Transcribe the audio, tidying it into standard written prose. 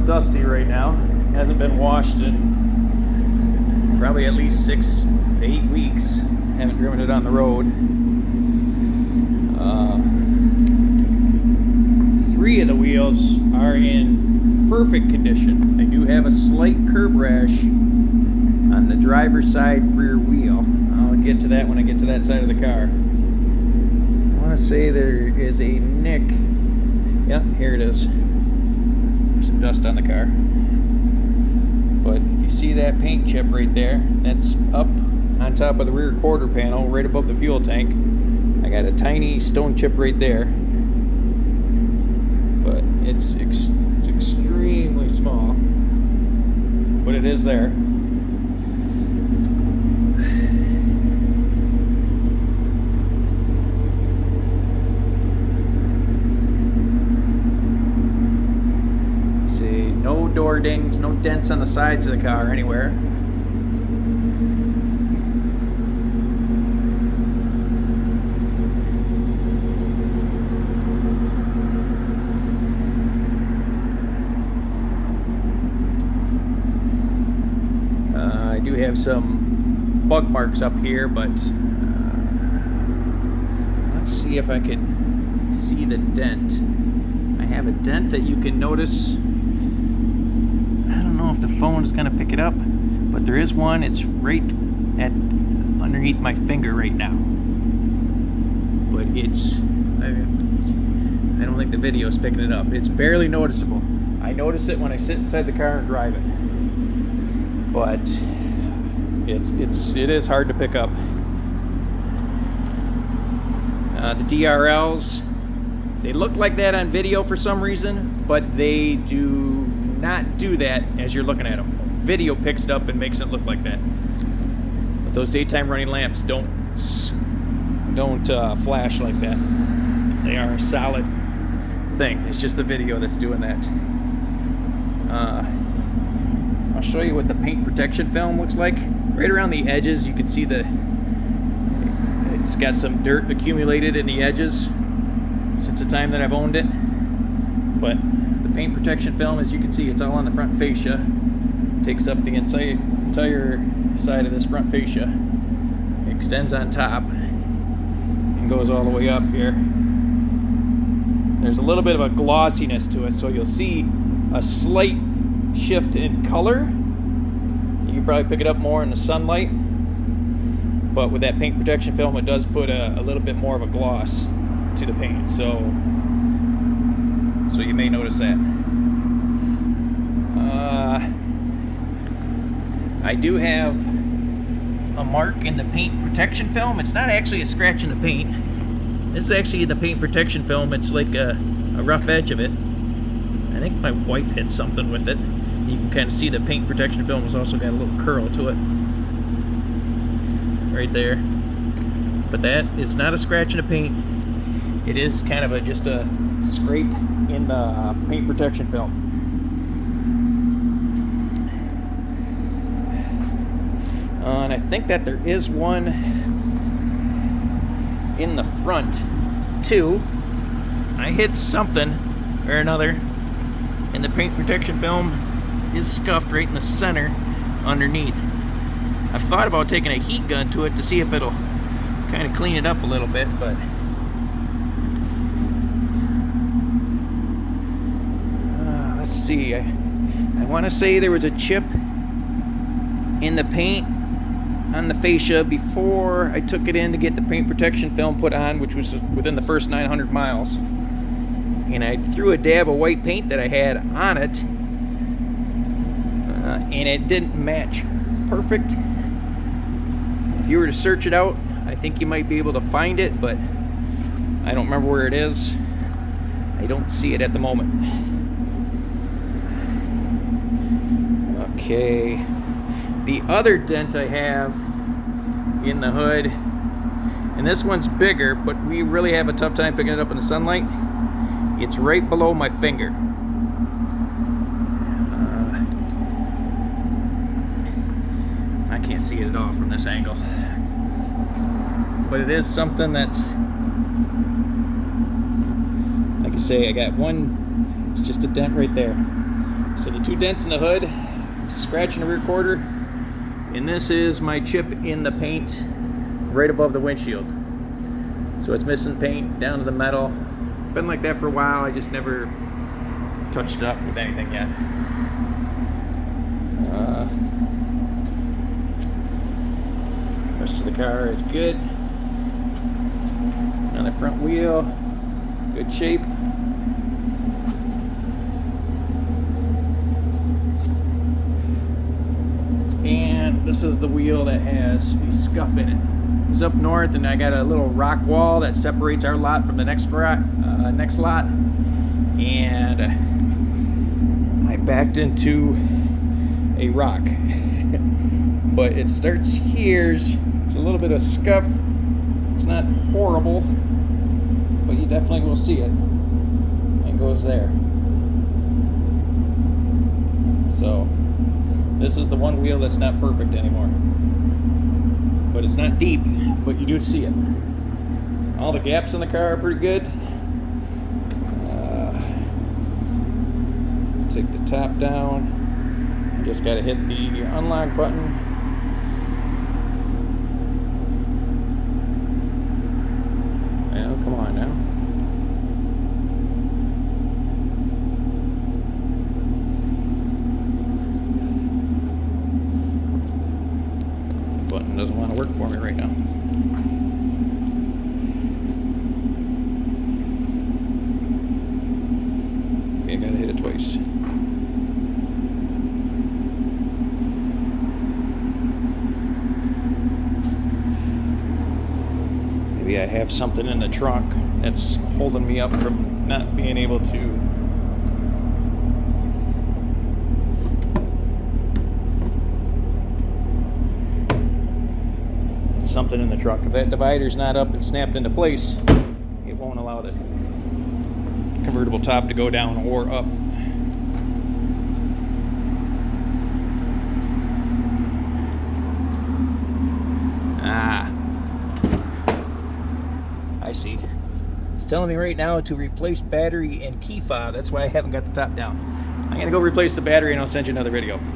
dusty right now. Hasn't been washed in probably at least 6 to 8 weeks. Haven't driven it on the road. 3 of the wheels are in perfect condition. I do have a slight curb rash on the driver's side rear wheel. I'll get to that when I get to that side of the car. I want to say there is a nick. Yep, here it is. There's some dust on the car. But if you see that paint chip right there, that's up on top of the rear quarter panel, right above the fuel tank. I got a tiny stone chip right there. But it's extremely small. But it is there. See, no door dings, no dents on the sides of the car anywhere. I do have some bug marks up here, but let's see if I can see the dent. I have a dent that you can notice. I don't know if the phone is going to pick it up, but there is one. It's right at underneath my finger right now. But it's, I don't think the video is picking it up. It's barely noticeable. I notice it when I sit inside the car and drive it. But it is hard to pick up. The DRLs, they look like that on video for some reason, but they do not do that as you're looking at them. Video picks it up and makes it look like that. But those daytime running lamps don't flash like that. They are a solid thing. It's just the video that's doing that. I'll show you what the paint protection film looks like. Right around the edges, you can see it's got some dirt accumulated in the edges since the time that I've owned it. But the paint protection film, as you can see, it's all on the front fascia. It takes up the entire side of this front fascia. It extends on top and goes all the way up here. There's a little bit of a glossiness to it, so you'll see a slight shift in color. You can probably pick it up more in the sunlight, but with that paint protection film, it does put a little bit more of a gloss to the paint, so you may notice that. I do have a mark in the paint protection film. It's not actually a scratch in the paint. This is actually in the paint protection film. It's like a rough edge of it. I think my wife hit something with it. You can kind of see the paint protection film has also got a little curl to it. Right there. But that is not a scratch in the paint. It is kind of just a scrape in the paint protection film. And I think that there is one in the front too. I hit something or another, and the paint protection film is scuffed right in the center underneath. I've thought about taking a heat gun to it to see if it'll kind of clean it up a little bit, but let's see. I want to say there was a chip in the paint on the fascia before I took it in to get the paint protection film put on, which was within the first 900 miles. And I threw a dab of white paint that I had on it, and it didn't match perfect. If you were to search it out, I think you might be able to find it, but I don't remember where it is. I don't see it at the moment. Okay. The other dent I have in the hood, and this one's bigger, but we really have a tough time picking it up in the sunlight. It's right below my finger. I can't see it at all from this angle. But it is something that, like I say, I got one, it's just a dent right there. So the 2 dents in the hood, scratch in the rear quarter, and this is my chip in the paint right above the windshield. So it's missing paint down to the metal. Been like that for a while, I just never touched it up with anything yet. Rest of the car is good. On the front wheel, good shape. And this is the wheel that has a scuff in it. It was up north, and I got a little rock wall that separates our lot from the next lot. And I backed into a rock. But it starts here. It's a little bit of scuff. It's not horrible, but you definitely will see it. It goes there. So this is the one wheel that's not perfect anymore. But it's not deep, but you do see it. All the gaps in the car are pretty good. Take the top down. Just got to hit the unlock button. Well, come on now. Button doesn't want to work for me right now. Okay, I gotta hit it twice. Maybe I have something in the trunk that's holding me up from not being able to something in the truck. If that divider's not up and snapped into place, it won't allow the convertible top to go down or up. I see. It's telling me right now to replace battery and key fob. That's why I haven't got the top down. I'm gonna go replace the battery and I'll send you another video.